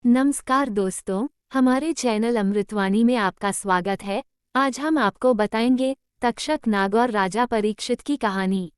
नमस्कार दोस्तों, हमारे चैनल अमृतवाणी में आपका स्वागत है। आज हम आपको बताएंगे तक्षक नाग और राजा परीक्षित की कहानी।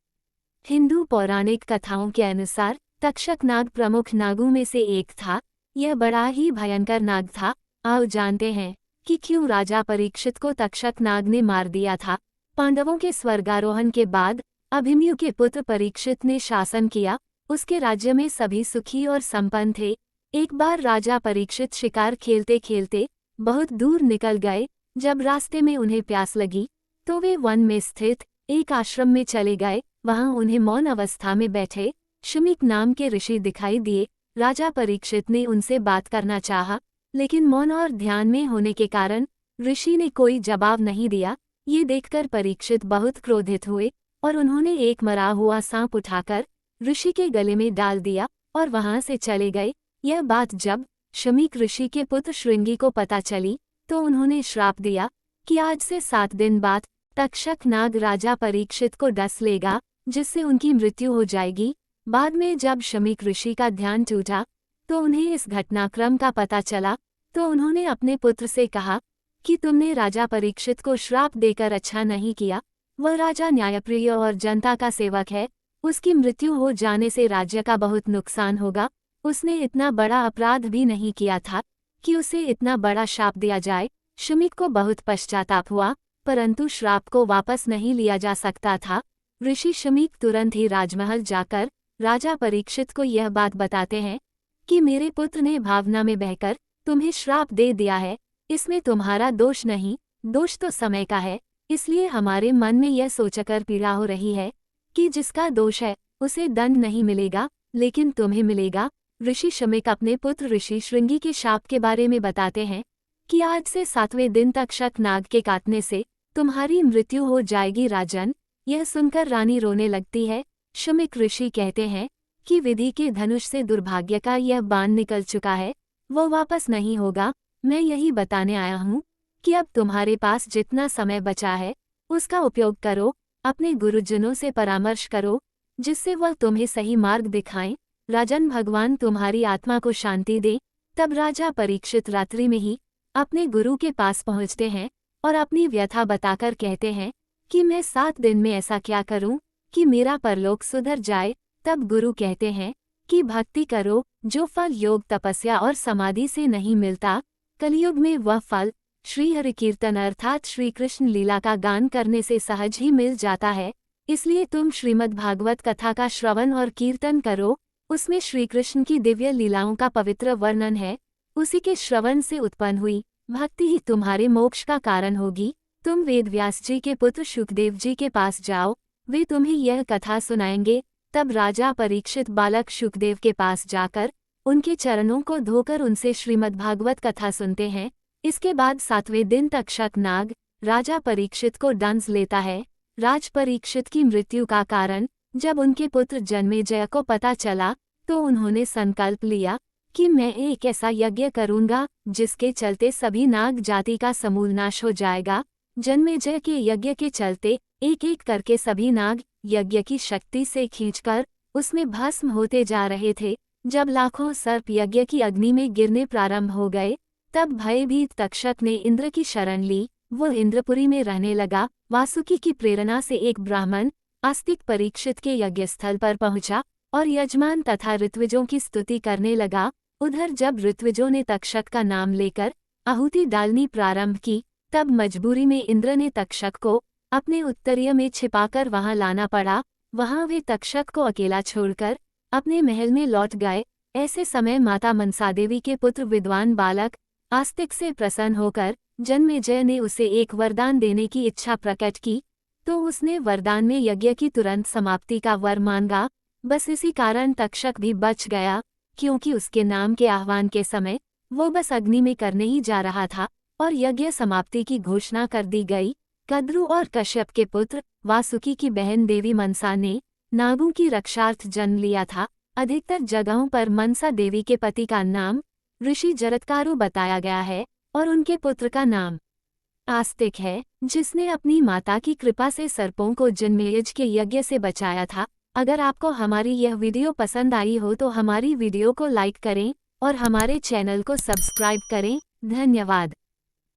हिंदू पौराणिक कथाओं के अनुसार तक्षक नाग प्रमुख नागों में से एक था। यह बड़ा ही भयंकर नाग था। आओ जानते हैं कि क्यों राजा परीक्षित को तक्षक नाग ने मार दिया था। पांडवों के स्वर्गारोहण के बाद अभिमन्यु के पुत्र परीक्षित ने शासन किया। उसके राज्य में सभी सुखी और संपन्न थे। एक बार राजा परीक्षित शिकार खेलते खेलते बहुत दूर निकल गए। जब रास्ते में उन्हें प्यास लगी तो वे वन में स्थित एक आश्रम में चले गए। वहां उन्हें मौन अवस्था में बैठे शमीक नाम के ऋषि दिखाई दिए। राजा परीक्षित ने उनसे बात करना चाहा, लेकिन मौन और ध्यान में होने के कारण ऋषि ने कोई जवाब नहीं दिया। ये देखकर परीक्षित बहुत क्रोधित हुए और उन्होंने एक मरा हुआ सांप उठाकर ऋषि के गले में डाल दिया और वहां से चले गए। यह बात जब शमीक ऋषि के पुत्र श्रृंगी को पता चली तो उन्होंने श्राप दिया कि आज से 7 दिन बाद तक्षक नाग राजा परीक्षित को डस लेगा, जिससे उनकी मृत्यु हो जाएगी। बाद में जब शमीक ऋषि का ध्यान टूटा तो उन्हें इस घटनाक्रम का पता चला, तो उन्होंने अपने पुत्र से कहा कि तुमने राजा परीक्षित को श्राप देकर अच्छा नहीं किया। वह राजा न्यायप्रिय और जनता का सेवक है। उसकी मृत्यु हो जाने से राज्य का बहुत नुकसान होगा। उसने इतना बड़ा अपराध भी नहीं किया था कि उसे इतना बड़ा श्राप दिया जाए। शमीक को बहुत पश्चाताप हुआ, परंतु श्राप को वापस नहीं लिया जा सकता था। ऋषि शमीक तुरंत ही राजमहल जाकर राजा परीक्षित को यह बात बताते हैं कि मेरे पुत्र ने भावना में बहकर तुम्हें श्राप दे दिया है। इसमें तुम्हारा दोष नहीं, दोष तो समय का है। इसलिए हमारे मन में यह सोचकर पीड़ा हो रही है कि जिसका दोष है उसे दंड नहीं मिलेगा, लेकिन तुम्हें मिलेगा। ऋषि शमीक अपने पुत्र ऋषि श्रृंगी के शाप के बारे में बताते हैं कि आज से 7वें दिन तक्षक नाग के काटने से तुम्हारी मृत्यु हो जाएगी राजन। यह सुनकर रानी रोने लगती है। शमीक ऋषि कहते हैं कि विधि के धनुष से दुर्भाग्य का यह बाण निकल चुका है, वो वापस नहीं होगा। मैं यही बताने आया हूँ कि अब तुम्हारे पास जितना समय बचा है उसका उपयोग करो। अपने गुरुजनों से परामर्श करो जिससे वह तुम्हें सही मार्ग दिखाएं। राजन, भगवान तुम्हारी आत्मा को शांति दे। तब राजा परीक्षित रात्रि में ही अपने गुरु के पास पहुंचते हैं और अपनी व्यथा बताकर कहते हैं कि मैं 7 दिन में ऐसा क्या करूं कि मेरा परलोक सुधर जाए। तब गुरु कहते हैं कि भक्ति करो, जो फल योग तपस्या और समाधि से नहीं मिलता, कलयुग में वह फल श्री हरि कीर्तन अर्थात श्री कृष्ण लीला का गान करने से सहज ही मिल जाता है। इसलिए तुम श्रीमद् भागवत कथा का श्रवण और कीर्तन करो। उसमें श्री कृष्ण की दिव्य लीलाओं का पवित्र वर्णन है। उसी के श्रवण से उत्पन्न हुई भक्ति ही तुम्हारे मोक्ष का कारण होगी। तुम वेदव्यास जी के पुत्र शुकदेव जी के पास जाओ, वे तुम्हें यह कथा सुनाएंगे। तब राजा परीक्षित बालक शुकदेव के पास जाकर उनके चरणों को धोकर उनसे श्रीमद्भागवत कथा सुनते हैं। इसके बाद 7वें दिन तक्षक नाग राजा परीक्षित को दंस लेता है। राज परीक्षित की मृत्यु का कारण जब उनके पुत्र जन्मेजय को पता चला तो उन्होंने संकल्प लिया कि मैं एक ऐसा यज्ञ करूंगा जिसके चलते सभी नाग जाति का समूल नाश हो जाएगा। जन्मेजय के यज्ञ के चलते एक एक करके सभी नाग यज्ञ की शक्ति से खींचकर उसमें भस्म होते जा रहे थे। जब लाखों सर्प यज्ञ की अग्नि में गिरने प्रारंभ हो गए तब भयभीत तक्षक ने इंद्र की शरण ली। वो इंद्रपुरी में रहने लगा। वासुकी की प्रेरणा से एक ब्राह्मण आस्तिक परीक्षित के यज्ञस्थल पर पहुंचा और यजमान तथा ऋत्विजों की स्तुति करने लगा। उधर जब ऋत्विजों ने तक्षक का नाम लेकर आहुति डालनी प्रारंभ की तब मजबूरी में इंद्र ने तक्षक को अपने उत्तरीय में छिपाकर वहां लाना पड़ा। वहां वे तक्षक को अकेला छोड़कर अपने महल में लौट गए। ऐसे समय माता मनसा देवी के पुत्र विद्वान बालक आस्तिक से प्रसन्न होकर जन्मेजय ने उसे एक वरदान देने की इच्छा प्रकट की, तो उसने वरदान में यज्ञ की तुरंत समाप्ति का वर मांगा। बस इसी कारण तक्षक भी बच गया, क्योंकि उसके नाम के आह्वान के समय वो बस अग्नि में करने ही जा रहा था और यज्ञ समाप्ति की घोषणा कर दी गई। कद्रु और कश्यप के पुत्र वासुकी की बहन देवी मनसा ने नागों की रक्षार्थ जन्म लिया था। अधिकतर जगहों पर मनसा देवी के पति का नाम ऋषि जरत्कारु बताया गया है और उनके पुत्र का नाम आस्तिक है, जिसने अपनी माता की कृपा से सर्पों को जन्मेजय के यज्ञ से बचाया था। अगर आपको हमारी यह वीडियो पसंद आई हो तो हमारी वीडियो को लाइक करें और हमारे चैनल को सब्सक्राइब करें। धन्यवाद।